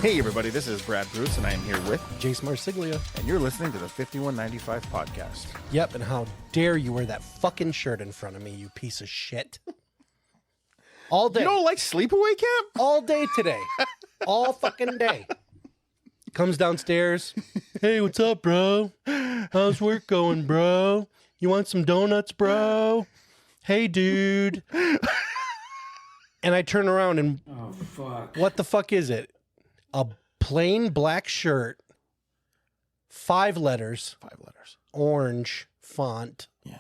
Hey everybody, this is Brad Bruce, and I am here with Jase Marsiglia. and you're listening to the 5195 podcast. Yep, and how dare you wear that fucking shirt in front of me, you piece of shit. All day. You don't like sleepaway camp? All day today. All fucking day. Comes downstairs. Hey, what's up, bro? How's work going, bro? You want some donuts, bro? Hey, dude. And I turn around and... Oh, fuck. What the fuck is it? A plain black shirt, 5 letters. 5 letters. Orange font. Yeah.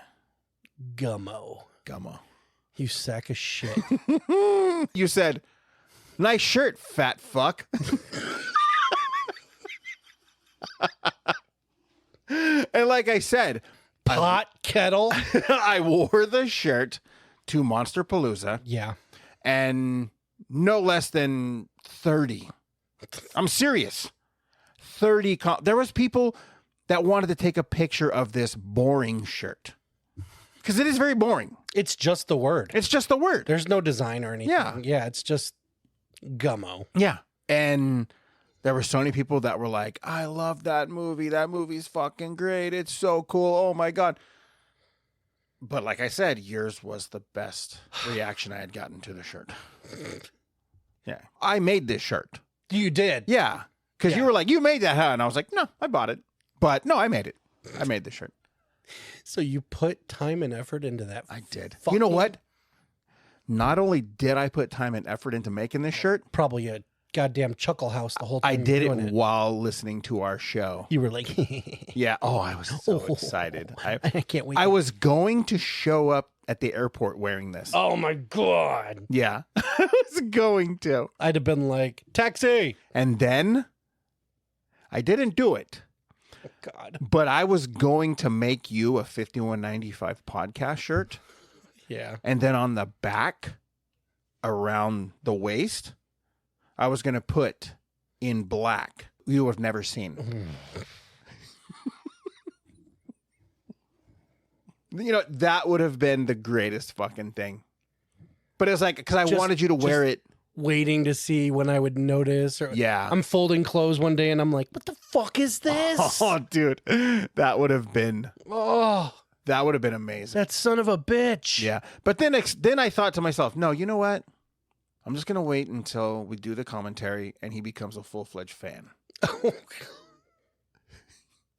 Gummo. Gummo. You sack of shit. You said, nice shirt, fat fuck. And like I said, Pot kettle. I wore the shirt to Monster Palooza, Yeah. and no less than 30. I'm serious. 30. There was people that wanted to take a picture of this boring shirt. Because it is very boring. It's just the word. It's just the word. There's no design or anything. Yeah. Yeah, it's just Gummo. Yeah. And there were so many people that were like, I love that movie. That movie's fucking great. It's so cool. Oh my God. But like I said, yours was the best reaction I had gotten to the shirt. Yeah. I made this shirt. You did. Yeah. Because you Yeah. were like, you made that, huh? And I was like, no, I bought it. But no, I made it. I made the shirt. So you put time and effort into that. I did. fucking- You know what? Not only did I put time and effort into making this shirt, Probably a goddamn chuckle house the whole time. I you're did doing it while listening to our show. You were like, Yeah. Oh, I was so excited. I can't wait. I was going to show up at the airport wearing this. Oh my God. Yeah. I was going to. I'd have been like, taxi. And then I didn't do it, Oh God. but I was going to make you a 5195 podcast shirt. Yeah. And then on the back, around the waist, I was going to put in black, you have never seen. You know, that would have been the greatest fucking thing. But it was like, because I Just- wanted you to wear it. Waiting to see when I would notice. Or Yeah. I'm folding clothes one day and I'm like, what the fuck is this? Oh, dude, that would have been amazing. That son of a bitch. Yeah. But then I thought to myself, no, you know what? I'm just going to wait until we do the commentary and he becomes a full-fledged fan.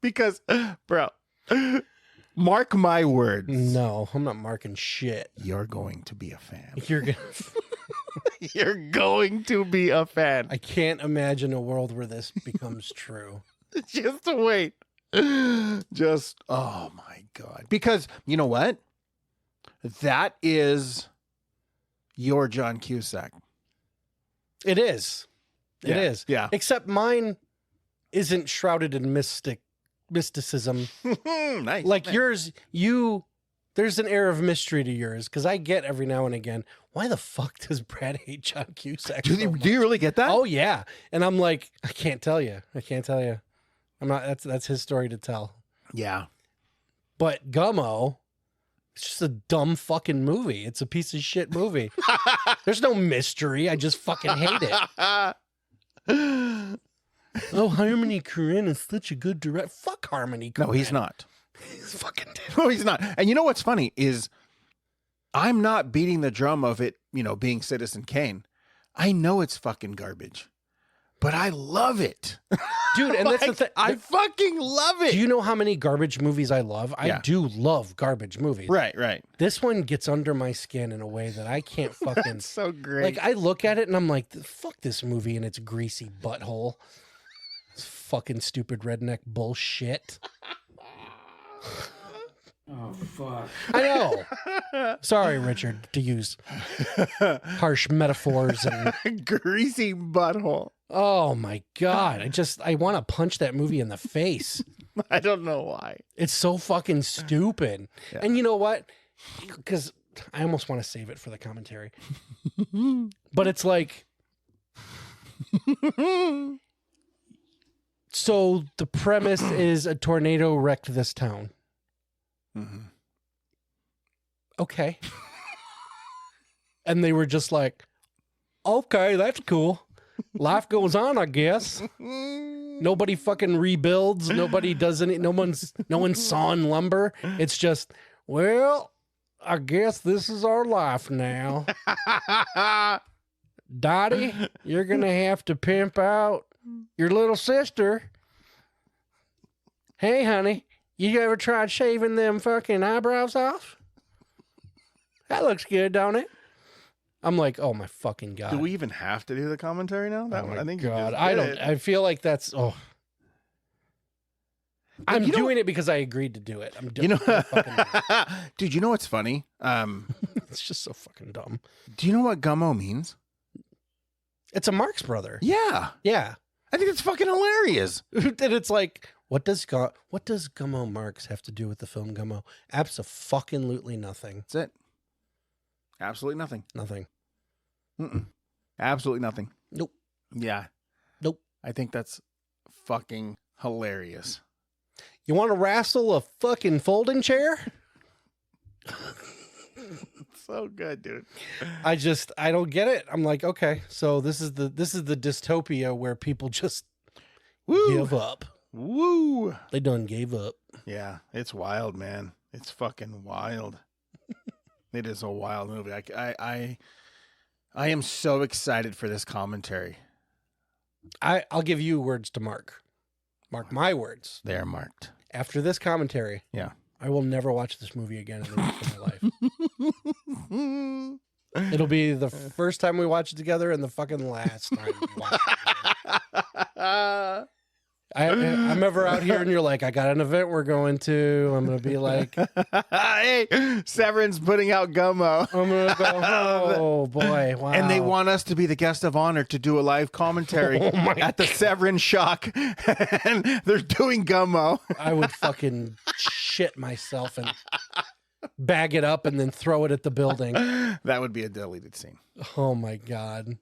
Because, bro, mark my words. No, I'm not marking shit. You're going to be a fan. You're gonna. You're going to be a fan. I can't imagine a world where this becomes true. Just wait. Just, oh my God. Because, you know what? That is your John Cusack. It is. It is. Yeah. Except mine isn't shrouded in mysticism. Nice. Like nice. yours, there's an air of mystery to yours. Because I get every now and again, why the fuck does Brad hate John Cusack? Do so you much? really get that? Oh yeah. And I'm like, I can't tell you. I'm not, that's his story to tell. yeah. But Gummo, it's just a dumb fucking movie. It's a piece of shit movie. There's no mystery. I just fucking hate it. Oh, Harmony Korine is such a good director. Fuck Harmony Korine. No, he's not. He's fucking dead. No, he's not. And you know what's funny is I'm not beating the drum of it, you know, being Citizen Kane. I know it's fucking garbage, but I love it. Dude, and that's the thing. I fucking love it. Do you know how many garbage movies I love? I Yeah. do love garbage movies. Right, right. This one gets under my skin in a way that I can't fucking... It's so great. Like, I look at it and I'm like, fuck this movie and its greasy butthole. It's fucking stupid redneck bullshit. Oh, fuck. I know. Sorry, Richard, to use harsh metaphors. And Greasy butthole. oh my God. I want to punch that movie in the face. I don't know why. It's so fucking stupid. Yeah. And you know what? Because I almost want to save it for the commentary. But it's like... So the premise is a tornado wrecked this town. Mm-hmm. Okay. And they were just like, okay, that's cool. life goes on, I guess. Nobody fucking rebuilds. Nobody does any. No one's sawing lumber. It's just, well, I guess this is our life now. Dottie, you're gonna have to pimp out your little sister. Hey, honey, you ever tried shaving them fucking eyebrows off? That looks good, don't it? I'm like, oh my fucking God. Do we even have to do the commentary now? That Oh one, my I think. You God. just I did don't. it. I feel like that's. Oh, I'm you know- doing it because I agreed to do it. I'm doing. You know, fucking, dude. You know what's funny? it's just so fucking dumb. Do you know what gummo means? It's a Marx brother. Yeah, Yeah, I think it's fucking hilarious. and it's like, what does Gummo Marx have to do with the film Gummo? Abso-fucking-lutely nothing. That's it. Absolutely nothing. Nothing. Mm-mm. Absolutely nothing. Nope. Yeah. Nope. I think that's fucking hilarious. You want to wrestle a fucking folding chair? So good, dude. I don't get it. I'm like, okay, so this is the dystopia where people just Woo. give up. Woo. They done gave up. Yeah, it's wild, man. It's fucking wild. It is a wild movie. I am so excited for this commentary. I'll give you words to mark. Mark my words. They're marked. After this commentary, Yeah. I will never watch this movie again in the rest of my life. It'll be the first time we watch it together and the fucking last time we watch it together. I'm ever out here and you're like, I got an event we're going to. I'm going to be like, Hey, Severin's putting out Gummo. I'm going to go, oh boy, wow. And they want us to be the guest of honor to do a live commentary Oh my at the Severin Shock. And they're doing Gummo. I would fucking shit myself and bag it up and then throw it at the building. That would be a deleted scene. Oh my God.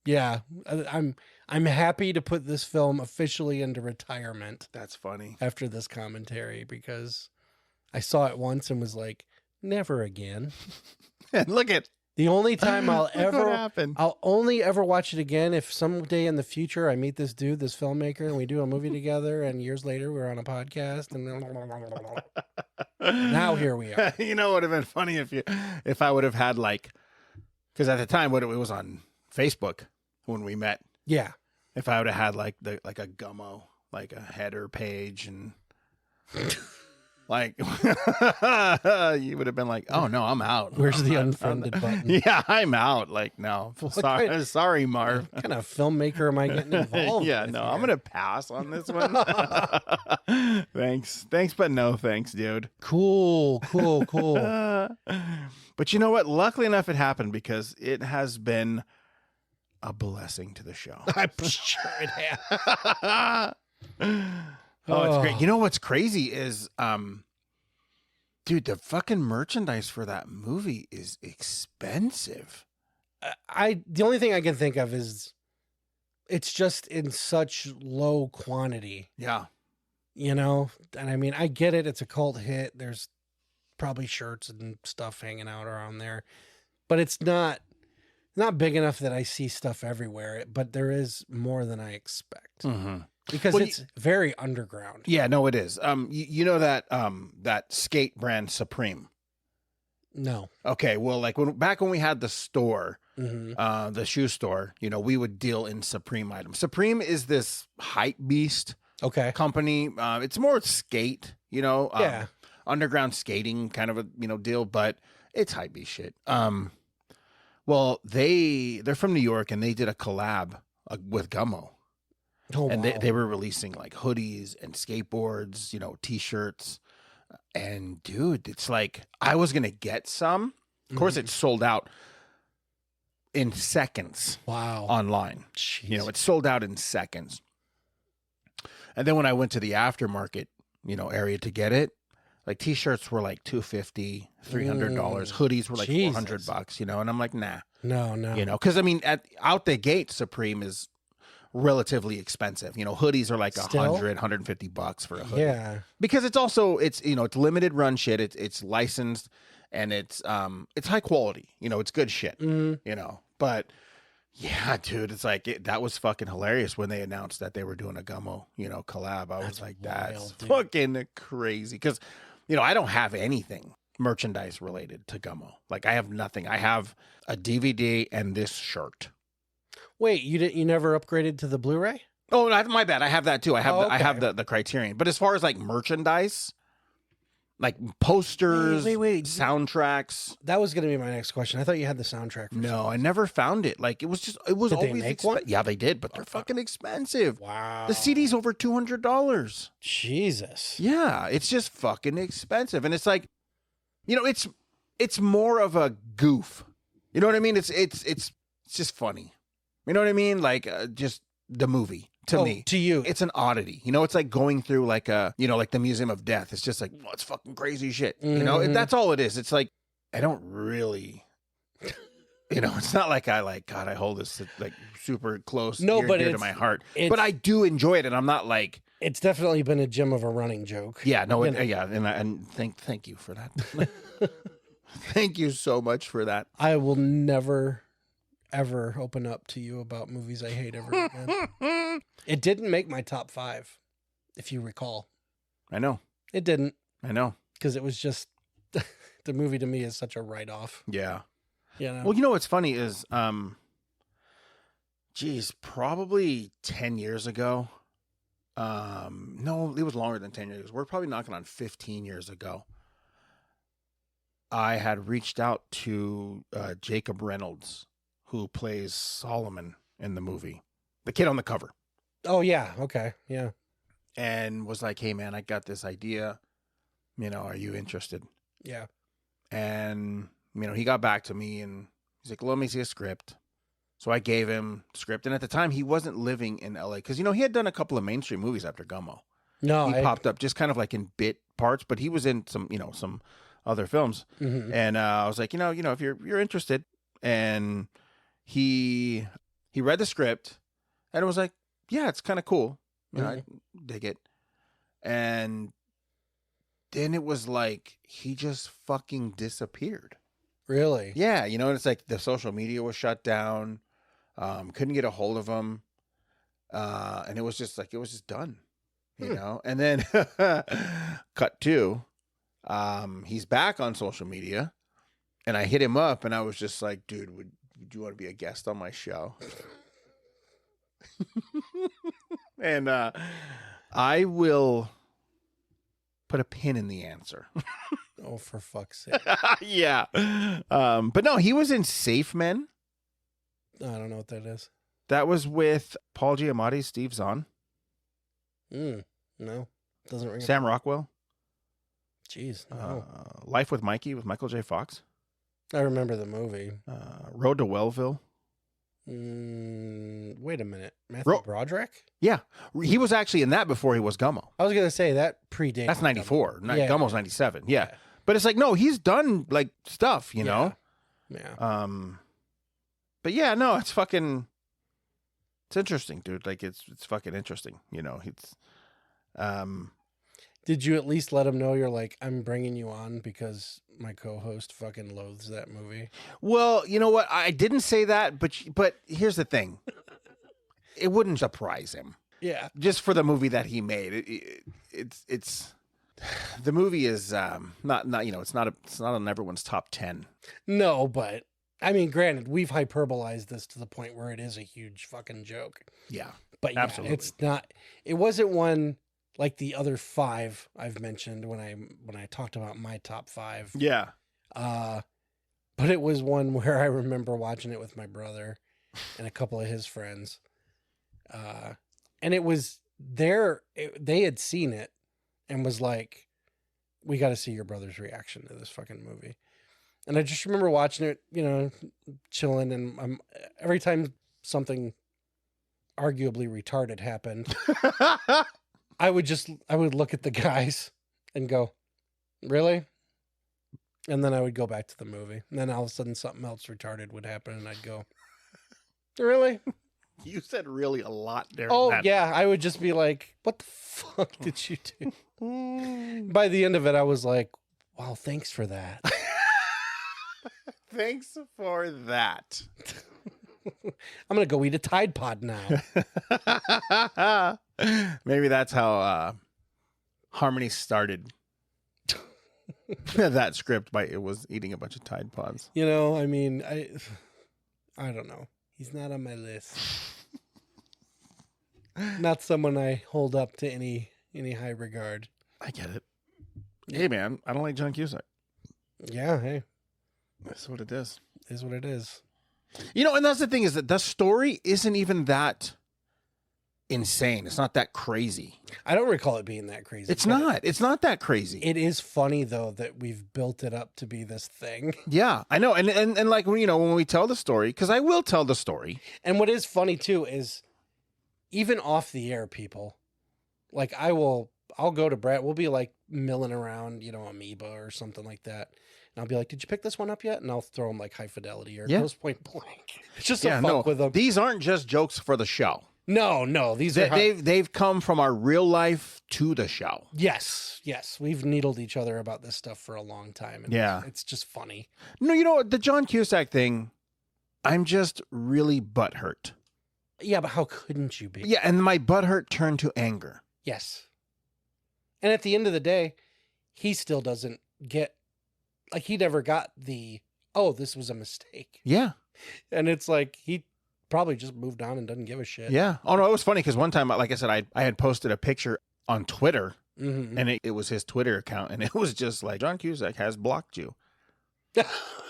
Yeah, I'm happy to put this film officially into retirement That's funny. after this commentary because I saw it once and was like, never again. And look at The only time what happened. I'll only ever watch it again if someday in the future I meet this dude, this filmmaker, and we do a movie together, and years later we're on a podcast, and now here we are. You know, it would have been funny if I would have had because at the time it was on Facebook when we met. Yeah. If I would have had like a Gummo, like a header page and like you would have been like, oh no, I'm out. Where's the unfriended button? Yeah, I'm out. Like, no. Sorry, Marv. What kind of filmmaker am I getting involved Yeah, with no, here? I'm gonna pass on this one. Thanks, but no thanks, dude. Cool. But you know what? Luckily enough, it happened because it has been a blessing to the show. I'm sure it has. Oh, it's great. You know what's crazy is, dude, the fucking merchandise for that movie is expensive. The only thing I can think of is it's just in such low quantity, Yeah. you know? And I mean, I get it. It's a cult hit. There's probably shirts and stuff hanging out around there, but it's not big enough that I see stuff everywhere, but there is more than I expect because it's very underground. Yeah, no, it is. You know that skate brand Supreme. No. Okay, well, like back when we had the store, Mm-hmm. the shoe store, you know, we would deal in Supreme items. Supreme is this hype beast Okay. company. It's more skate, you know, Yeah. underground skating kind of a deal, but it's hype beast shit. Well, they're from New York and they did a collab with Gummo. Oh, And wow. they were releasing like hoodies and skateboards, you know, t-shirts. And dude, it's like I was going to get some. Of course, it sold out in seconds Wow. online. Jeez. You know, it sold out in seconds. And then when I went to the aftermarket, you know, area to get it, like t-shirts were like $250, $300. Hoodies were like Jesus. $400, you know, and I'm like, nah, No. you know, because I mean, out the gate, Supreme is relatively expensive. You know, hoodies are like Still? $100 for a hoodie. Yeah. Because it's also it's limited run shit. It's licensed and it's high quality. You know, it's good shit. Mhm. You know, but Yeah, dude, it's like that was fucking hilarious when they announced that they were doing a Gummo, collab. I was like, that's wild, dude. fucking crazy because, I don't have anything merchandise related to Gummo. Like, I have nothing. I have a DVD and this shirt. Wait, you never upgraded to the Blu-ray? Oh, my bad. I have that too. I have I have okay. the Criterion. But as far as like merchandise, like posters, Wait. soundtracks. That was going to be my next question. I thought you had the soundtrack. For No, I never found it. Like it was Did they always make one? Yeah, they did, but they're fucking expensive. Wow. The CD's over $200. Jesus. Yeah, it's just fucking expensive, and it's like, it's more of a goof. You know what I mean? It's just funny. You know what I mean? Like just the movie to me. To you. It's an oddity. It's like going through like like the Museum of Death. It's just like, it's fucking crazy shit. Mhm. That's all it is. It's like, I don't really, it's not like God, I hold this like super close near but to it's- my heart. it's- But I do enjoy it, and I'm not like, It's definitely been a gem of a running joke. yeah, no, You know. yeah, and thank you for that. Thank you so much for that. I will never, ever open up to you about movies I hate ever again. It didn't make my top 5, if you recall. I know, It didn't, I know. because it was just the movie to me is such a write-off. Yeah. You know? Well, what's funny is, probably 10 years ago. No, it was longer than 10 years. We're probably knocking on 15 years ago. I had reached out to Jacob Reynolds, who plays Solomon in the movie, the kid on the cover, Oh yeah, okay, yeah. and was like, "Hey, man, I got this idea. Are you interested?" Yeah. And he got back to me, and he's like, "Let me see a script." So I gave him the script, and at the time he wasn't living in LA because he had done a couple of mainstream movies after Gummo. No, He popped up just kind of like in bit parts, but he was in some some other films. Mhm. And I was like, if you're interested, and he read the script, and it was like, yeah, it's kind of cool. I dig it. And then it was like he just fucking disappeared. Really? Yeah, and it's like the social media was shut down. Couldn't get a hold of him. And it was just done, And then cut to, he's back on social media, and I hit him up, and I was just like, dude, would you want to be a guest on my show? And I will put a pin in the answer. Oh, for fuck's sake. Yeah. But no, he was in Safe Men. I don't know what that is. That was with Paul Giamatti, Steve Zahn, No. Doesn't ring Sam Rockwell. Jeez. No. Life with Mikey with Michael J. Fox. I remember the movie. Road to Wellville. Wait a minute. Matthew Broderick? Yeah. He was actually in that before he was Gummo. I was going to say that predates. That's 94. Yeah. Gummo's 97. Yeah. But it's like, no, he's done like stuff, know? Yeah. But yeah, no, it's interesting, dude. Like it's fucking interesting. It's, Did you at least let him know you're like, I'm bringing you on because my co-host fucking loathes that movie? well, you know what? I didn't say that, but here's the thing. It wouldn't surprise him. Yeah. Just for the movie that he made. It's the movie is not it's not on everyone's top 10. No, but I mean, granted, we've hyperbolized this to the point where it is a huge fucking joke. Yeah. But yeah, Absolutely. it's not. It wasn't one like the other 5 I've mentioned when I talked about my top 5. Yeah. But it was one where I remember watching it with my brother and a couple of his friends. And it was they had seen it and was like, we got to see your brother's reaction to this fucking movie. And I just remember watching it, chilling. And every time something arguably retarded happened, I would look at the guys and go, really? And then I would go back to the movie. And then all of a sudden something else retarded would happen and I'd go, really? You said really a lot there. Oh, yeah. I would just be like, what the fuck did you do? By the end of it, I was like, wow, thanks for that. Thanks for that. I'm going to go eat a Tide Pod now. Maybe that's how Harmony started that script. It was eating a bunch of Tide Pods. You know, I mean, I don't know. He's not on my list. Not someone I hold up to any high regard. I get it. Hey, man, I don't like John Cusack. Yeah, hey, That's what it is. it is what it is. You know, and that's the thing is that the story isn't even that insane. It's not that crazy. I don't recall it being that crazy. It's but not. It's not that crazy. It is funny though that we've built it up to be this thing. Yeah, I know. And like, you know, when we tell the story, because I will tell the story. And what is funny too is even off the air, people, like I'll go to Brad. We'll be like milling around, you know, Amoeba or something like that. And I'll be like, did you pick this one up yet? And I'll throw them like High Fidelity or Ghost Point Blank. It's just a fuck with them. These aren't just jokes for the show. No, these are they've come from our real life to the show. Yes. We've needled each other about this stuff for a long time. And Yeah. it's just funny. No, you know what? The John Cusack thing, I'm just really butthurt. Yeah, but how couldn't you be? Yeah, and my butthurt turned to anger. Yes. And at the end of the day, he still doesn't get, like, he never got this was a mistake. Yeah. And it's like, he probably just moved on and doesn't give a shit. Yeah. Oh, no, it was funny because one time, like I said, I had posted a picture on Twitter, Mm-hmm. and it was his Twitter account, and it was just like, John Cusack has blocked you.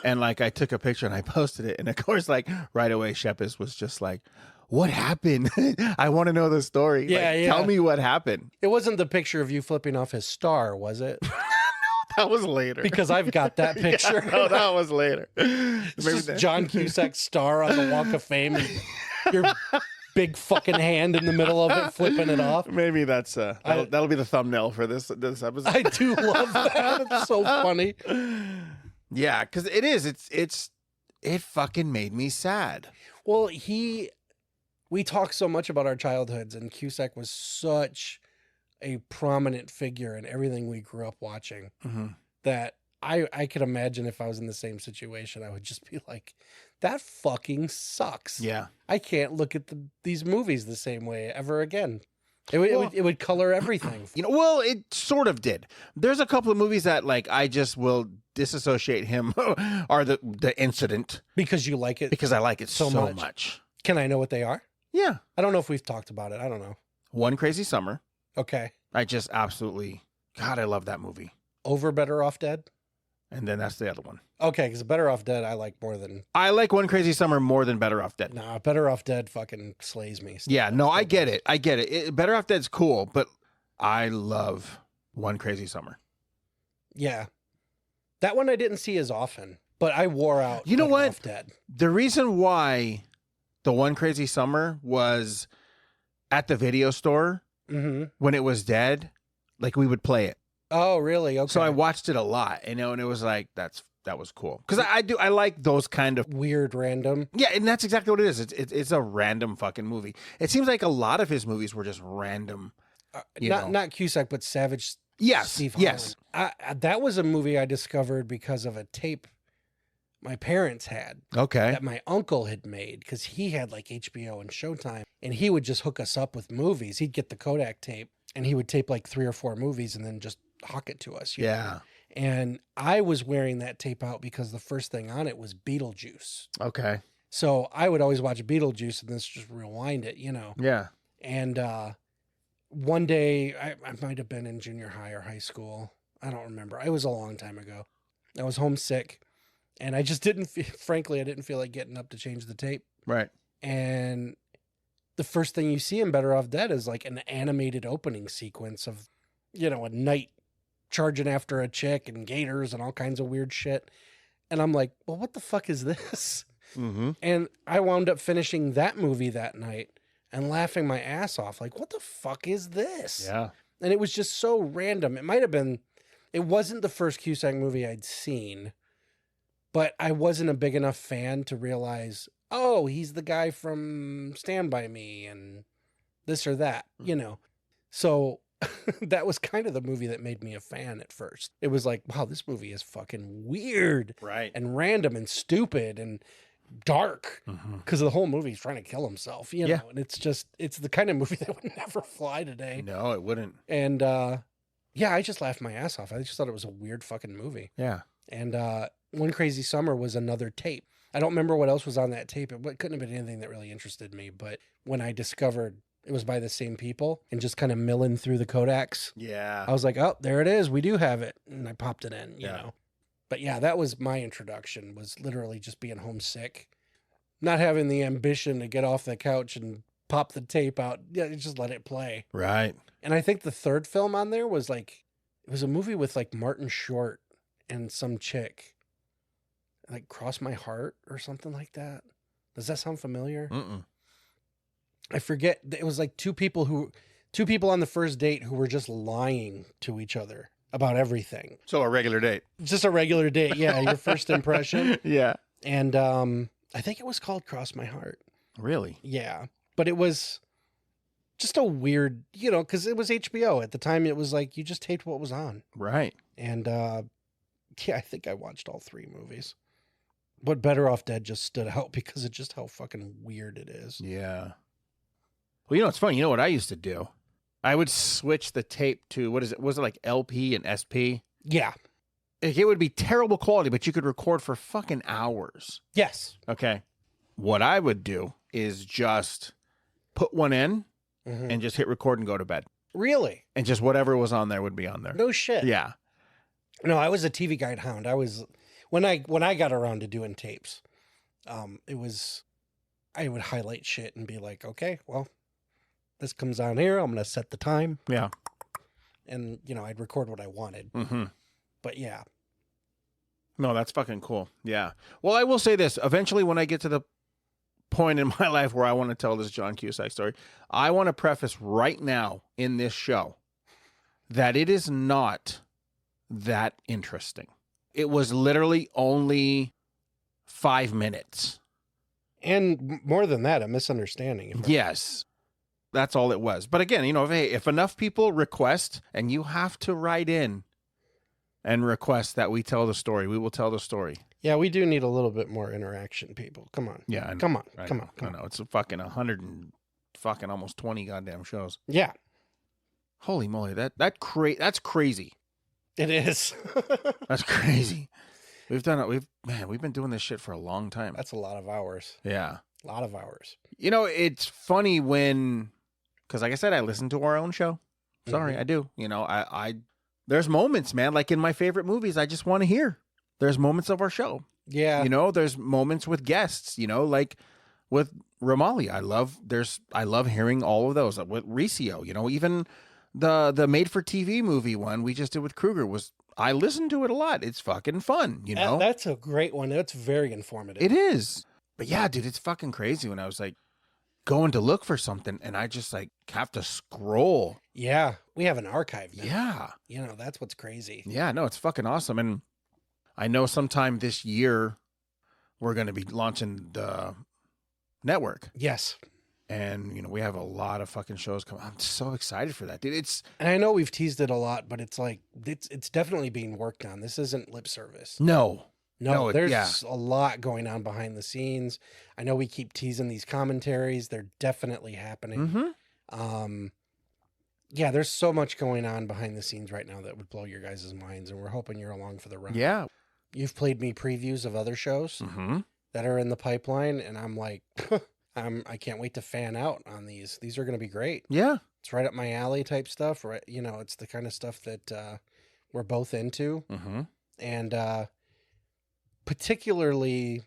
And like, I took a picture and I posted it, and of course, like, right away, Shepis was just like, what happened? I want to know the story. Yeah, like, yeah. Tell me what happened. It wasn't the picture of you flipping off his star, was it? That was later. Because I've got that picture. Yeah, no, that was later. It's just John Cusack's star on the Walk of Fame and your big fucking hand in the middle of it, flipping it off. Maybe that's that'll be the thumbnail for this episode. I do love that. It's so funny. Yeah, because it is. It fucking made me sad. Well, we talk so much about our childhoods, and Cusack was such a prominent figure in everything we grew up watching that I could imagine if I was in the same situation, I would just be like, that fucking sucks. Yeah. I can't look at these movies the same way ever again. It would color everything. You know, well, it sort of did. There's a couple of movies that like I just will disassociate him or the incident Because you like it. because I like it so much. much. Can I know what they are? Yeah. I don't know if we've talked about it. I don't know. One Crazy Summer. Okay. I just absolutely, God, I love that movie. Over Better Off Dead? And then that's the other one. Okay, because Better Off Dead I like more than... I like One Crazy Summer more than Better Off Dead. Nah, Better Off Dead fucking slays me. Yeah, no, I get it. Better Off Dead's cool, but I love One Crazy Summer. Yeah. That one I didn't see as often, but I wore out You know Better what? Off Dead. The reason why the One Crazy Summer was at the video store Mm-hmm. when it was dead, like we would play it. Oh, really? Okay. So I watched it a lot, you know, and it was like, that was cool. Because I like those kind of... Weird random. Yeah, and that's exactly what it is. It's a random fucking movie. It seems like a lot of his movies were just random. Not Cusack, but Savage Yes, Steve yes. Holland. That was a movie I discovered because of a tape my parents had Okay. that my uncle had made because he had like HBO and Showtime, and he would just hook us up with movies. He'd get the Kodak tape and he would tape like 3 or 4 movies and then just hawk it to us. You know? Yeah. And I was wearing that tape out because the first thing on it was Beetlejuice. Okay. So I would always watch Beetlejuice and then just rewind it, you know. Yeah. And one day, I might have been in junior high or high school. I don't remember. It was a long time ago. I was homesick, and I just frankly, I didn't feel like getting up to change the tape. Right. And the first thing you see in Better Off Dead is like an animated opening sequence of, you know, a knight charging after a chick and gators and all kinds of weird shit. And I'm like, well, what the fuck is this? Mm-hmm. And I wound up finishing that movie that night and laughing my ass off. Like, what the fuck is this? Yeah. And it was just so random. It wasn't the first Cusack movie I'd seen, but I wasn't a big enough fan to realize, oh, he's the guy from Stand By Me and this or that, you know? So that was kind of the movie that made me a fan at first. It was like, wow, this movie is fucking weird Right. and random and stupid and dark Mm-hmm. because the whole movie he's trying to kill himself, you know, Yeah. and it's the kind of movie that would never fly today. No, it wouldn't. And yeah, I just laughed my ass off. I just thought it was a weird fucking movie. Yeah. And One Crazy Summer was another tape. I don't remember what else was on that tape. It couldn't have been anything that really interested me. But when I discovered it was by the same people and just kind of milling through the Kodaks, Yeah. I was like, oh, there it is. We do have it. And I popped it in, you Yeah. know. But yeah, that was my introduction, was literally just being homesick, not having the ambition to get off the couch and pop the tape out. Yeah, just let it play. Right. And I think the third film on there was like, it was a movie with like Martin Short and some chick, like Cross My Heart or something like that. Does that sound familiar? Mm-mm. I forget. It was like two people on the first date who were just lying to each other about everything. So a regular date. Just a regular date. Yeah. Your first impression. Yeah. And I think it was called Cross My Heart. Really? Yeah. But it was just a weird, you know, because it was HBO. At the time, it was like you just taped what was on. Right. And yeah, I think I watched all three movies. But Better Off Dead just stood out because of just how fucking weird it is. Yeah. Well, you know, it's funny. You know what I used to do? I would switch the tape to, what is it? Was it like LP and SP? Yeah. Like, it would be terrible quality, but you could record for fucking hours. Yes. Okay. What I would do is just put one in Mhm. and just hit record and go to bed. Really? And just whatever was on there would be on there. No shit. Yeah. No, I was a TV guide hound. I was when I got around to doing tapes, it was I would highlight shit and be like, okay, well, this comes on here. I'm gonna set the time. Yeah. And you know, I'd record what I wanted. Mm-hmm. But yeah. No, that's fucking cool. Yeah. Well, I will say this. Eventually, when I get to the point in my life where I want to tell this John Cusack story, I want to preface right now in this show that it is not that interesting. It was literally only 5 minutes. And more than that, a misunderstanding. Yes. That's all it was. But again, you know, if enough people request, and you have to write in and request that we tell the story, we will tell the story. Yeah, we do need a little bit more interaction, people. Come on. Yeah. I know. Come on. I Come know. on. Come I on. know. It's a fucking 100 and fucking almost 20 goddamn shows. Yeah, Holy moly. That's crazy. it is. That's crazy. We've been doing this shit for a long time. That's a lot of hours. Yeah. A lot of hours. You know, it's funny because like I said, I listen to our own show. Sorry, Mhm. I do. You know, I there's moments, man, like in my favorite movies, I just want to hear. There's moments of our show. Yeah. You know, there's moments with guests, you know, like with Ramali. I love hearing all of those. With Riccio, you know, even the made for TV movie one we just did with Kruger I listened to it a lot. It's fucking fun, you know. That's a great one. That's very informative. It is. But yeah, dude, it's fucking crazy when I was like going to look for something and I just like have to scroll. Yeah. We have an archive now. Yeah. You know, that's what's crazy. Yeah, no, it's fucking awesome. And I know sometime this year we're going to be launching the network. Yes. And, you know, we have a lot of fucking shows coming. I'm so excited for that, dude. And I know we've teased it a lot, but it's like, it's definitely being worked on. This isn't lip service. No, There's yeah. a lot going on behind the scenes. I know we keep teasing these commentaries. They're definitely happening. Mm-hmm. Yeah, there's so much going on behind the scenes right now that would blow your guys' minds, and we're hoping you're along for the ride. Yeah. You've played me previews of other shows Mm-hmm. that are in the pipeline, and I'm like, I can't wait to fan out on these. These are going to be great. Yeah. It's right up my alley type stuff. Right, you know, it's the kind of stuff that we're both into, Mm-hmm. and particularly,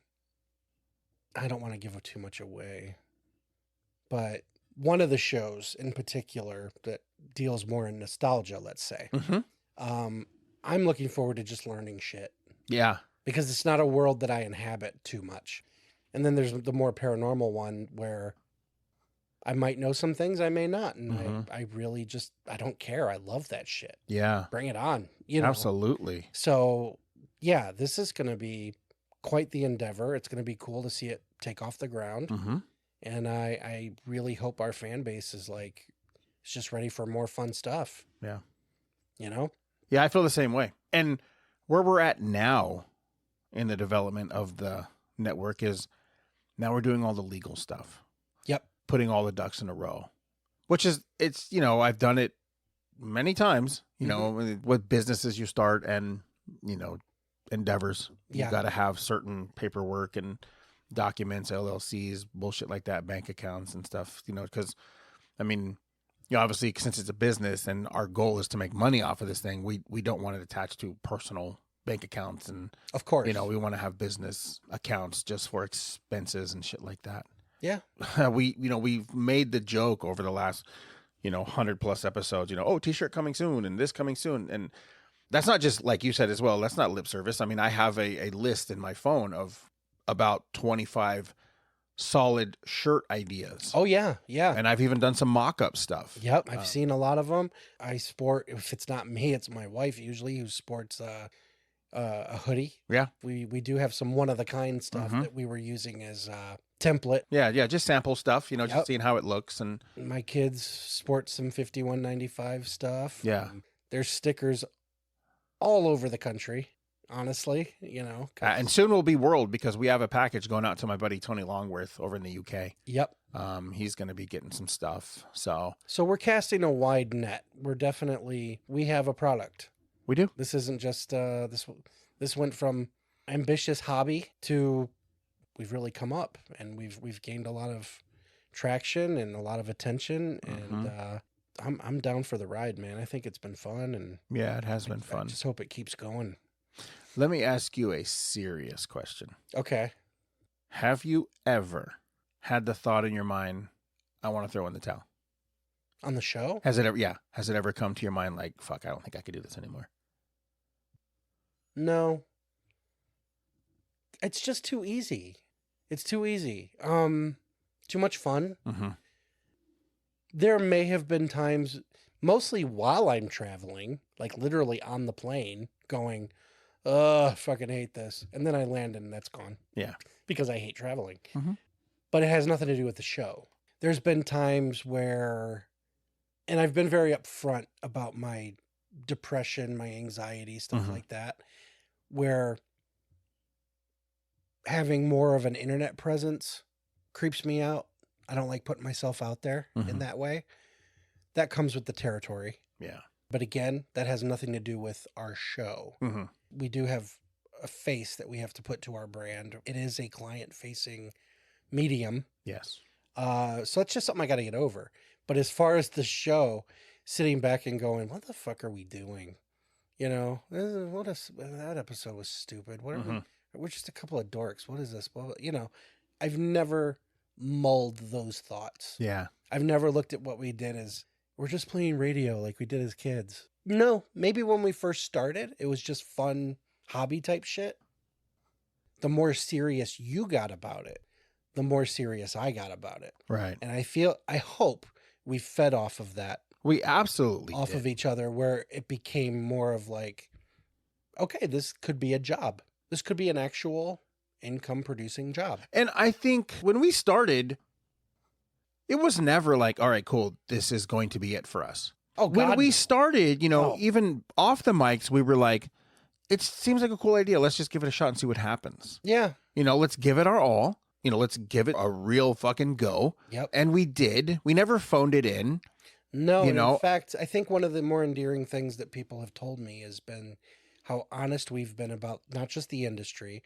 I don't want to give too much away, but one of the shows in particular that deals more in nostalgia, let's say, Mm-hmm. I'm looking forward to just learning shit Yeah. because it's not a world that I inhabit too much. And then there's the more paranormal one where I might know some things, I may not. And Mhm. I really just, I don't care. I love that shit. Yeah. Bring it on. You know? Absolutely. So yeah, this is going to be quite the endeavor. It's going to be cool to see it take off the ground. Mm-hmm. And I really hope our fan base is like, it's just ready for more fun stuff. Yeah. You know? Yeah, I feel the same way. And where we're at now in the development of the network is Now we're doing all the legal stuff. Yep. Putting all the ducks in a row, which is, it's, you know, I've done it many times, you know, with businesses you start and, you know, endeavors. Yeah. You've got to have certain paperwork and documents, LLCs, bullshit like that, bank accounts and stuff, you know, because, I mean, you know, obviously, since it's a business and our goal is to make money off of this thing, we don't want it attached to personal bank accounts. And, Of course. you know, we want to have business accounts just for expenses and shit like that. Yeah. We've made the joke over the last, you know, 100+ episodes, you know, oh, t-shirt coming soon and this coming soon. And that's not just, like you said as well, that's not lip service. I mean, I have a list in my phone of about 25 solid shirt ideas. Oh, yeah. Yeah. And I've even done some mock-up stuff. Yep. I've seen a lot of them. I sport, if it's not me, it's my wife usually who sports a hoodie. Yeah. We do have some one-of-the-kind stuff that we were using as template. Yeah, just sample stuff, you know, Yep. just seeing how it looks. And My kids sport some 5195 stuff. Yeah. There's stickers all over the country, honestly, you know. 'Cause- and soon will be world, because we have a package going out to my buddy Tony Longworth over in the UK. Yep. He's going to be getting some stuff. So So we're casting a wide net. We have a product. we do. This isn't just this went from ambitious hobby to we've really come up and we've gained a lot of traction and a lot of attention, and I'm down for the ride, man. I think it's been fun, and Yeah, it has been I fun. just hope it keeps going. Let me ask you a serious question. Okay. Have you ever had the thought in your mind, I want to throw in the towel? On the show? Has it ever come to your mind like, fuck, I don't think I could do this anymore? No. It's just too easy. It's too easy. Too much fun. Mm-hmm. There may have been times, mostly while I'm traveling, like literally on the plane, going, I fucking hate this. And then I land and that's gone. Yeah. Because I hate traveling. Mhm. But it has nothing to do with the show. There's been times where, and I've been very upfront about my depression, my anxiety, stuff Mhm. like that, where having more of an internet presence creeps me out. I don't like putting myself out there in Mhm. that way. That comes with the territory. Yeah. But again, that has nothing to do with our show. Mm-hmm. We do have a face that we have to put to our brand. It is a client-facing medium. Yes. So it's just something I got to get over. But as far as the show, sitting back and going, what the fuck are we doing? You know, that episode was stupid. What are we're just a couple of dorks. What is this? Well, you know, I've never mulled those thoughts. Yeah. I've never looked at what we did as we're just playing radio like we did as kids. No, maybe when we first started, it was just fun hobby type shit. The more serious you got about it, the more serious I got about it. Right. And I hope we fed off of that, We absolutely off did. of each other, where it became more of like, okay, this could be a job. This could be an actual income producing job. And I think when we started, it was never like, all right, cool, this is going to be it for us. Oh, When God, we no. started, you know, Oh. even off the mics, we were like, it seems like a cool idea. Let's just give it a shot and see what happens. Yeah. You know, let's give it our all. You know, let's give it a real fucking go. Yep. And we did. We never phoned it in. No, You and know- in fact, I think one of the more endearing things that people have told me has been how honest we've been about not just the industry,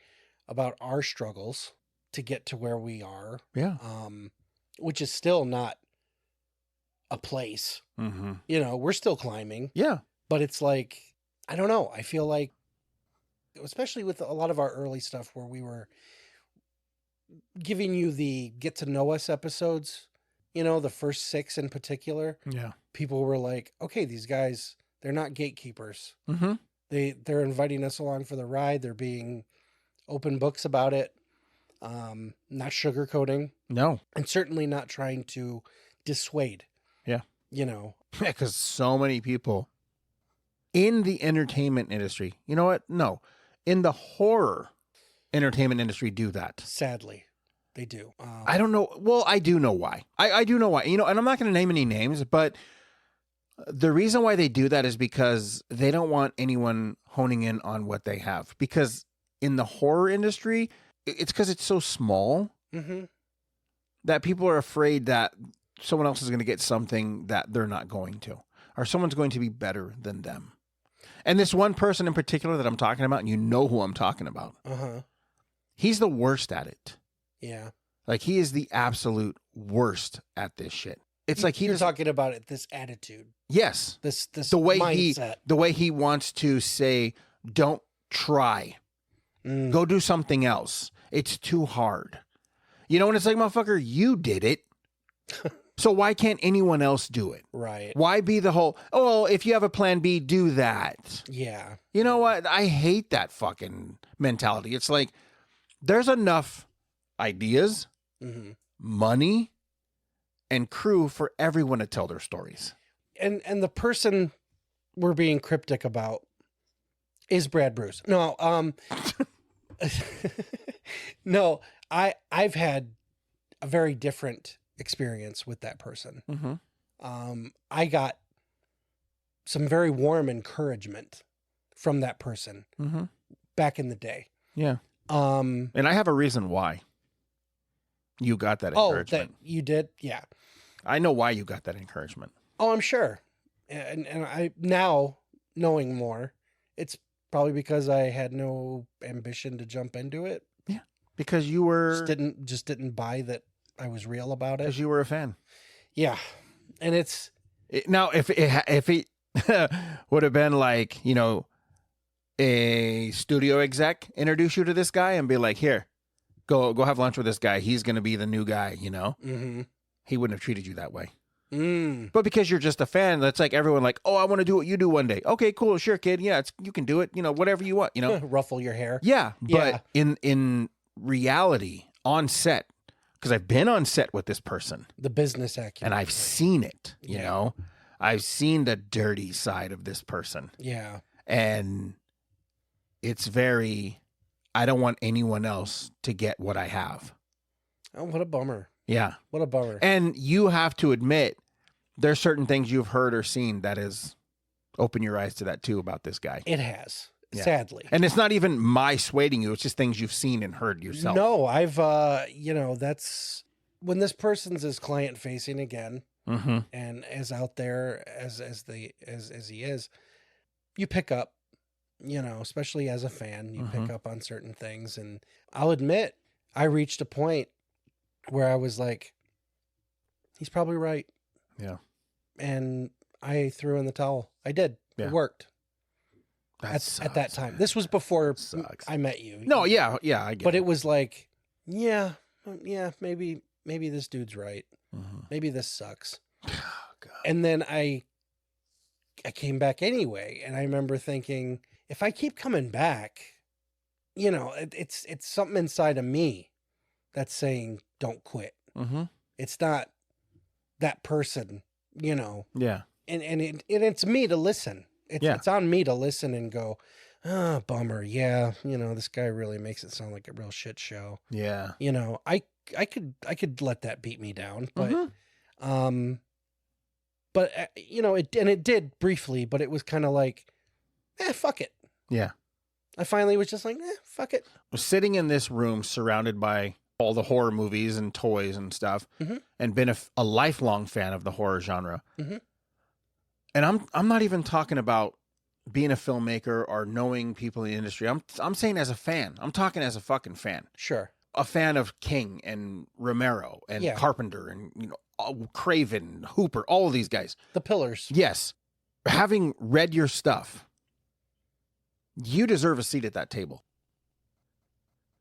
about our struggles to get to where we are, Yeah. which is still not a place. Mm-hmm. You know, we're still climbing, Yeah. but it's like, I don't know. I feel like, especially with a lot of our early stuff where we were giving you the get to know us episodes, you know, the first 6 in particular, Yeah. people were like, okay, these guys, they're not gatekeepers. Mm-hmm. They're inviting us along for the ride. They're being open books about it. Not sugarcoating, No. and certainly not trying to dissuade. Yeah. You know, Because so many people in the entertainment industry, you know what? No. In the horror entertainment industry do that. sadly, they do. I don't know. Well, I do know why. I do know why. You know, and I'm not going to name any names, but the reason why they do that is because they don't want anyone honing in on what they have. Because in the horror industry, it's because it's so small Mm-hmm. That people are afraid that someone else is going to get something that they're not going to, or someone's going to be better than them. And this one person in particular that I'm talking about, and you know who I'm talking about, he's the worst at it. Yeah. Like, he is the absolute worst at this shit. It's like you're talking about it. This attitude. Yes. This the way mindset. the way he wants to say, don't try. Go do something else. It's too hard. You know, and it's like, motherfucker, you did it. So why can't anyone else do it? Right. Why be the whole, oh, well, if you have a plan B, do that. Yeah. You know what? I hate that fucking mentality. It's like, there's enough ideas, money, and crew for everyone to tell their stories. And the person we're being cryptic about is Brad Bruce. No, no, I've had a very different experience with that person. I got some very warm encouragement from that person back in the day. Yeah. And I have a reason why you got that encouragement. That you did? Yeah. I know why you got that encouragement. Oh, I'm sure. And I now knowing more, it's probably because I had no ambition to jump into it. Yeah. Because you were just didn't buy that I was real about it. Because you were a fan. Yeah. And now if it would have been like, you know, a studio exec introduce you to this guy and be like, here, go have lunch with this guy. He's going to be the new guy, you know? He wouldn't have treated you that way. But because you're just a fan, that's like everyone like, oh, I want to do what you do one day. Okay, cool. Sure, kid. Yeah, you can do it. You know, whatever you want, you know? Ruffle your hair. Yeah. But in reality, on set, because I've been on set with this person. The business acumen. And I've seen it, you know? I've seen the dirty side of this person. Yeah. And it's I don't want anyone else to get what I have. Oh, what a bummer. Yeah. What a bummer. And you have to admit, there's certain things you've heard or seen that has opened your eyes to that too about this guy. It has, sadly. And it's not even my swaying you. It's just things you've seen and heard yourself. No, I've, that's when this person's is client facing again and as out there as he is, you pick up, you know, especially as a fan, you pick up on certain things. And I'll admit, I reached a point where I was like, he's probably right. Yeah. And I threw in the towel. I did. Yeah. It worked. At that time. This was before I met you. No, yeah, I get it. But it was like, yeah, maybe this dude's right. Maybe this sucks. Oh, God. And then I came back anyway, and I remember thinking, if I keep coming back, you know, it's something inside of me that's saying, don't quit. It's not that person, you know. Yeah. And it's me to listen. It's on me to listen and go, oh, bummer. Yeah. You know, this guy really makes it sound like a real shit show. Yeah. You know, I could let that beat me down, but, you know, it did briefly, but it was kind of like, fuck it. Yeah. I finally was just like, fuck it. I was sitting in this room surrounded by all the horror movies and toys and stuff, and been a lifelong fan of the horror genre. And I'm not even talking about being a filmmaker or knowing people in the industry. I'm saying as a fan. I'm talking as a fucking fan. Sure. A fan of King and Romero and Carpenter and, you know, Craven, Hooper, all of these guys. The pillars. Yes. Having read your stuff, you deserve a seat at that table.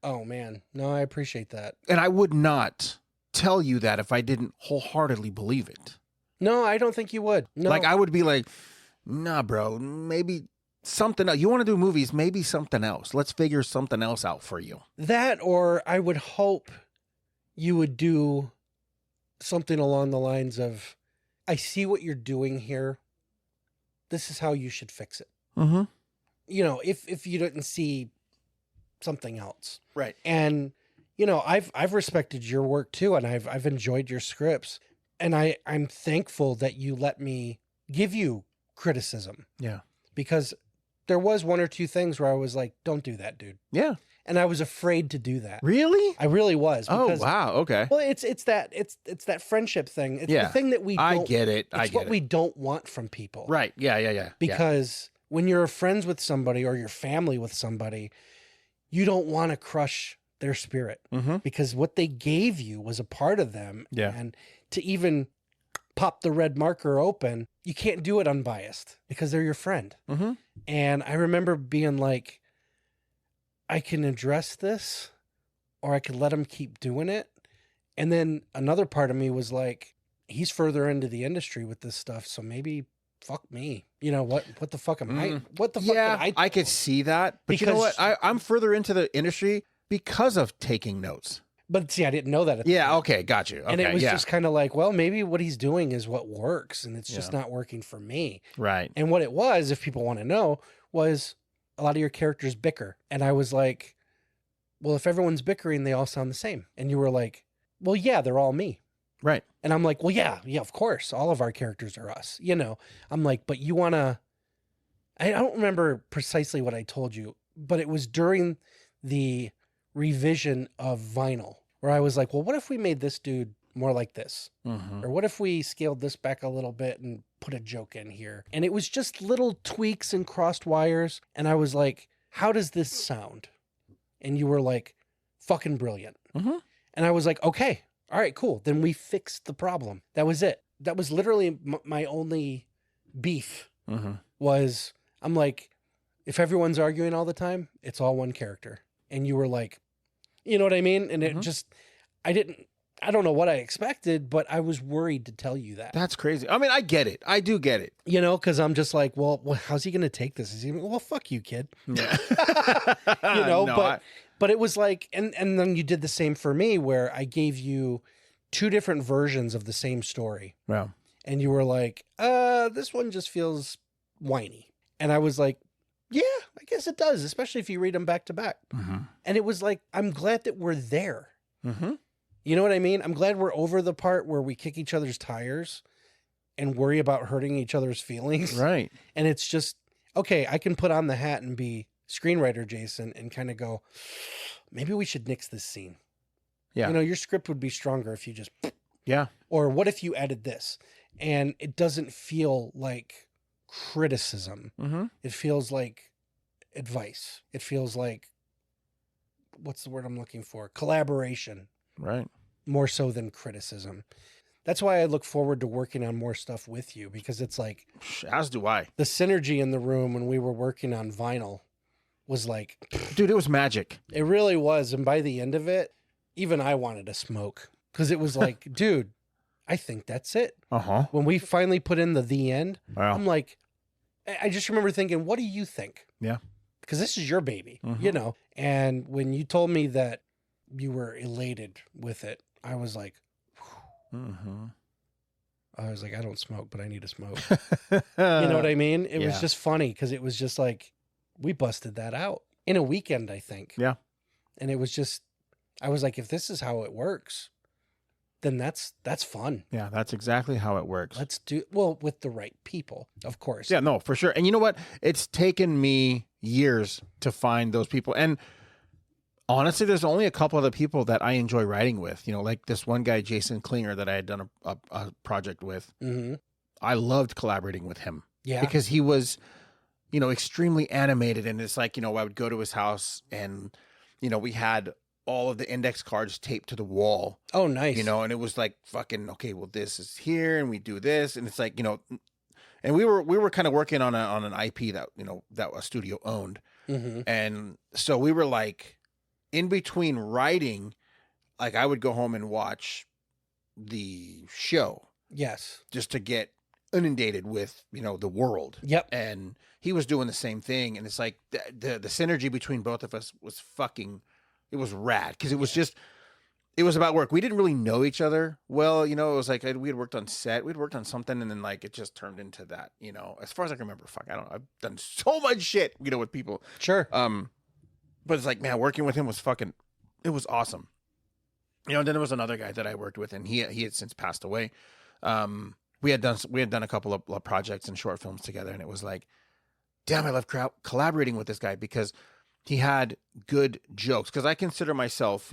Oh, man. No, I appreciate that. And I would not tell you that if I didn't wholeheartedly believe it. No, I don't think you would. No. Like, I would be like, nah, bro, maybe something else. You want to do movies, maybe something else. Let's figure something else out for you. That, or I would hope you would do something along the lines of, I see what you're doing here. This is how you should fix it. You know, if you didn't see something else. Right. And, you know, I've respected your work too, and I've enjoyed your scripts. And I'm thankful that you let me give you criticism. Yeah. Because there was one or two things where I was like, don't do that, dude. Yeah. And I was afraid to do that. Really? I really was. Oh, Because, wow. Okay. well, it's that friendship thing. It's Yeah. the thing that we don't, I get it. I it's get what it. we don't want from people. Right. Yeah. Because when you're friends with somebody or you're family with somebody, you don't want to crush their spirit Mm-hmm. because what they gave you was a part of them. Yeah. And to even pop the red marker open, you can't do it unbiased because they're your friend. Mm-hmm. And I remember being like, I can address this or I could let him keep doing it. And then another part of me was like, he's further into the industry with this stuff. So maybe fuck me. You know, what the fuck am I? What the fuck Yeah, did I could see that. But you know Because- what? I'm further into the industry because of taking notes. But see, I didn't know that. At the Yeah. time. Okay. Got you. Okay. And it was yeah. just kind of like, well, maybe what he's doing is what works and it's just not working for me. Right. And what it was, if people want to know, was a lot of your characters bicker. And I was like, well, if everyone's bickering, they all sound the same. And you were like, well, yeah, they're all me. Right. And I'm like, well, yeah, of course. All of our characters are us, you know. I'm like, but you want to, I don't remember precisely what I told you, but it was during the revision of Vinyl where I was like, well, what if we made this dude more like this? Mm-hmm. Or what if we scaled this back a little bit and put a joke in here? And it was just little tweaks and crossed wires. And I was like, how does this sound? And you were like, fucking brilliant. Mm-hmm. And I was like, okay, all right, cool. Then we fixed the problem. That was it. That was literally my only beef Mm-hmm. was, I'm like, if everyone's arguing all the time, it's all one character. And you were like, you know what I mean? And it Mhm. just, I don't know what I expected, but I was worried to tell you that. That's crazy. I mean, I get it. I do get it. You know, because I'm just like, well, how's he going to take this? Is he, well, fuck you, kid. Yeah. You know, No, but it was like, and then you did the same for me where I gave you two different versions of the same story. Well, And you were like, this one just feels whiny. And I was like, yeah, I guess it does, especially if you read them back to back. mm-hmm. And it was like, I'm glad that we're there. Mm-hmm. You know what I mean? I'm glad we're over the part where we kick each other's tires and worry about hurting each other's feelings. Right. And it's just, okay, I can put on the hat and be screenwriter Jason and kind of go, maybe we should nix this scene. Yeah. You know, your script would be stronger if you just, Yeah. or what if you added this? And it doesn't feel like criticism. Mm-hmm. It feels like advice. It feels like, what's the word I'm looking for? Collaboration, Right. more so than criticism. That's why I look forward to working on more stuff with you because it's like As do I. the synergy in the room when we were working on Vinyl was like, Dude, it was magic. it really was. And by the end of it, even I wanted to smoke because it was like, dude, I think that's it. Uh-huh. When we finally put in the end, Wow. I'm like, I just remember thinking, what do you think? Yeah. Because this is your baby, Mhm. you know? And when you told me that you were elated with it, I was like, Mm-hmm. I don't smoke, but I need to smoke. You know what I mean? It was yeah. just funny because it was just like, we busted that out in a weekend, I think. Yeah. And it was just, I was like, if this is how it works, then that's fun. Yeah, that's exactly how it works. Let's do, well, with the right people, of course. Yeah, no, for sure. And you know what? It's taken me years to find those people. And honestly, there's only a couple other people that I enjoy writing with. You know, like this one guy, Jason Klinger, that I had done a project with. Mm-hmm. I loved collaborating with him Yeah. because he was, you know, extremely animated. And it's like, you know, I would go to his house and, you know, we had all of the index cards taped to the wall. Oh, nice. You know, and it was like fucking, okay, well, this is here and we do this. And it's like, you know, and we were kind of working on an IP that, you know, that a studio owned. Mm-hmm. And so we were like in between writing, like I would go home and watch the show Yes. just to get inundated with, you know, the world. Yep. And he was doing the same thing. And it's like the synergy between both of us was fucking, it was rad. Cause it was just, it was about work. We didn't really know each other well, you know. It was like we had worked on set, we'd worked on something, and then like it just turned into that, you know. As far as I can remember, fuck, I don't know. I've done so much shit, you know, with people. Sure. But it's like, man, working with him was fucking, it was awesome. You know. And then there was another guy that I worked with, and he had since passed away. We had done a couple of projects and short films together, and it was like, damn, I love collaborating with this guy because He had good jokes because I consider myself,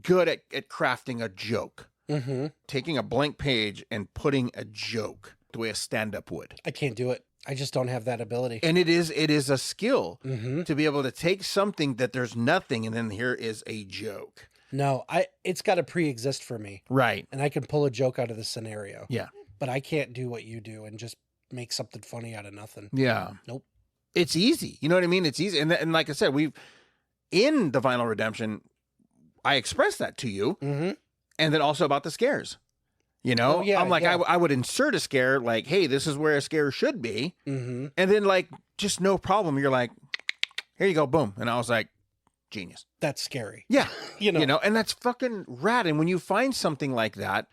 good at crafting a joke. Mm-hmm. Taking a blank page and putting a joke the way a stand-up would. I can't do it. I just don't have that ability. And it is a skill Mm-hmm. to be able to take something that there's nothing and then here is a joke. No, it's got to pre-exist for me. Right. And I can pull a joke out of the scenario. Yeah. But I can't do what you do and just make something funny out of nothing. Yeah. Nope. It's easy. You know what I mean? It's easy. And like I said, in the Final Redemption, I expressed that to you. Mm-hmm. And then also about the scares. Oh, yeah, I'm like, yeah. I would insert a scare like, hey, this is where a scare should be. Mm-hmm. And then like, just no problem. You're like, here you go. Boom. And I was like, genius. That's scary. Yeah. You know. And that's fucking rad. And when you find something like that,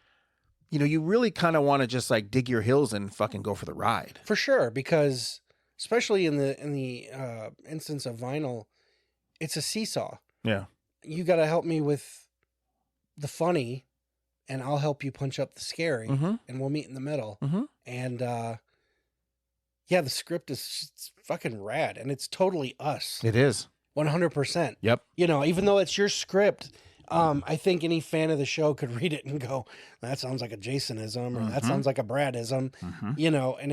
you really kind of want to just like dig your heels and fucking go for the ride. For sure, because especially in the instance of vinyl, it's a seesaw. Yeah. You got to help me with the funny, and I'll help you punch up the scary, Mm-hmm. and we'll meet in the middle. Mm-hmm. And yeah, the script is just fucking rad, and it's totally us, It is. 100%. Yep. Even though it's your script, I think any fan of the show could read it and go, "That sounds like a Jasonism," or "That Mhm. sounds like a Bradism," Mm-hmm. And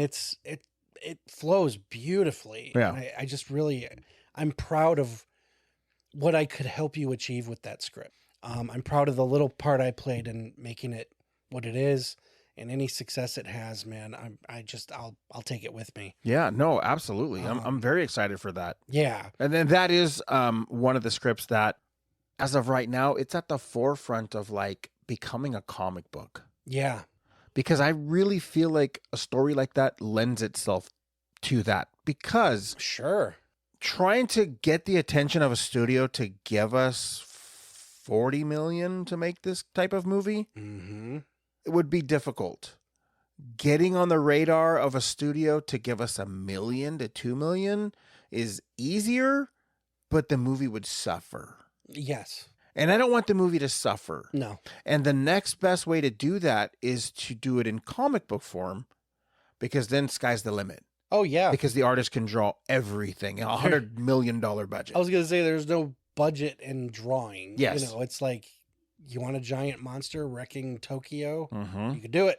it flows beautifully. Yeah. And I just really, I'm proud of what I could help you achieve with that script. I'm proud of the little part I played in making it what it is, and any success it has, man. I'll take it with me. Yeah, no, absolutely. I'm very excited for that. Yeah. And then that is one of the scripts that, as of right now, it's at the forefront of like becoming a comic book. Yeah. Because I really feel like a story like that lends itself to that. Because Sure. trying to get the attention of a studio to give us $40 million to make this type of movie, Mm-hmm. it would be difficult. Getting on the radar of a studio to give us $1 million to $2 million is easier, but the movie would suffer. Yes. And I don't want the movie to suffer. No. And the next best way to do that is to do it in comic book form, because then sky's the limit. Oh, yeah. Because the artist can draw everything. $100 million budget. I was going to say there's no budget in drawing. Yes. It's like, you want a giant monster wrecking Tokyo? Mm-hmm. You could do it.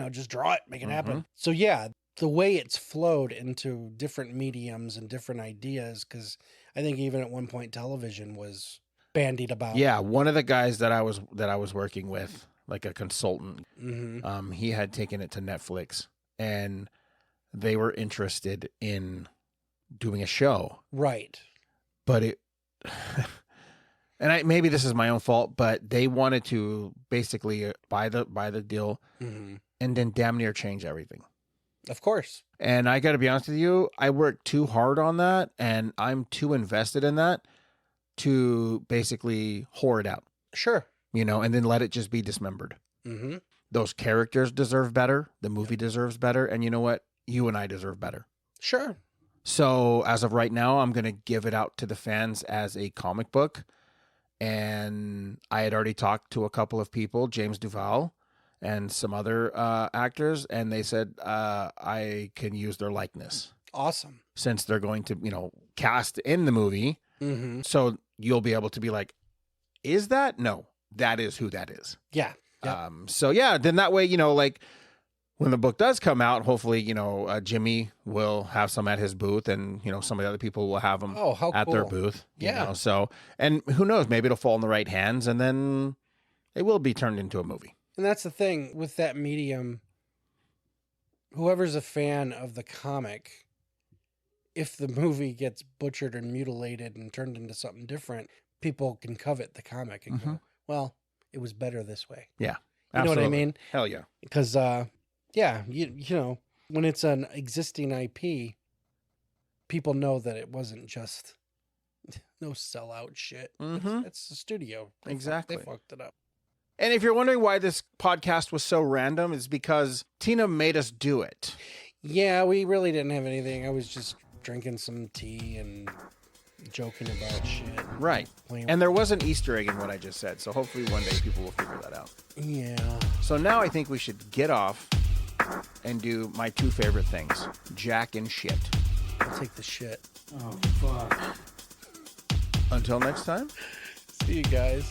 Just draw it, make it happen. So, yeah, the way it's flowed into different mediums and different ideas, because I think even at one point television was bandied about. Yeah, one of the guys that I was working with, like a consultant, Mm-hmm. he had taken it to Netflix, and they were interested in doing a show, Right. but it, and maybe this is my own fault, but they wanted to basically buy the deal Mm-hmm. and then damn near change everything. Of course. And I got to be honest with you, I worked too hard on that, and I'm too invested in that to basically whore it out, Sure. and then let it just be dismembered. Mm-hmm. Those characters deserve better. The movie deserves better. And you know what? You and I deserve better. Sure. So as of right now, I'm going to give it out to the fans as a comic book. And I had already talked to a couple of people, James Duval and some other actors, and they said I can use their likeness Awesome. since they're going to, cast in the movie. Mm-hmm. So you'll be able to be like, is that? No, that is who that is. Yeah. Yep. So yeah, then that way, like when the book does come out, hopefully, Jimmy will have some at his booth, and some of the other people will have them Oh, how at cool. their booth. Yeah. So, and who knows, maybe it'll fall in the right hands, and then it will be turned into a movie. And that's the thing with that medium. Whoever's a fan of the comic, if the movie gets butchered and mutilated and turned into something different, people can covet the comic and go, well, it was better this way. Yeah, You know what I absolutely. mean? Hell yeah. Because, yeah, when it's an existing IP, people know that it wasn't just no sellout shit. Mhm. It's the studio. Exactly. They fucked it up. And if you're wondering why this podcast was so random, it's because Tina made us do it. Yeah, we really didn't have anything. I was just drinking some tea and joking about shit. Right. Playing And there was an Easter egg in what I just said, so hopefully one day people will figure that out. yeah. So now I think we should get off and do my two favorite things, Jack and shit. I'll take the shit. Oh, fuck. Until next time. See you guys.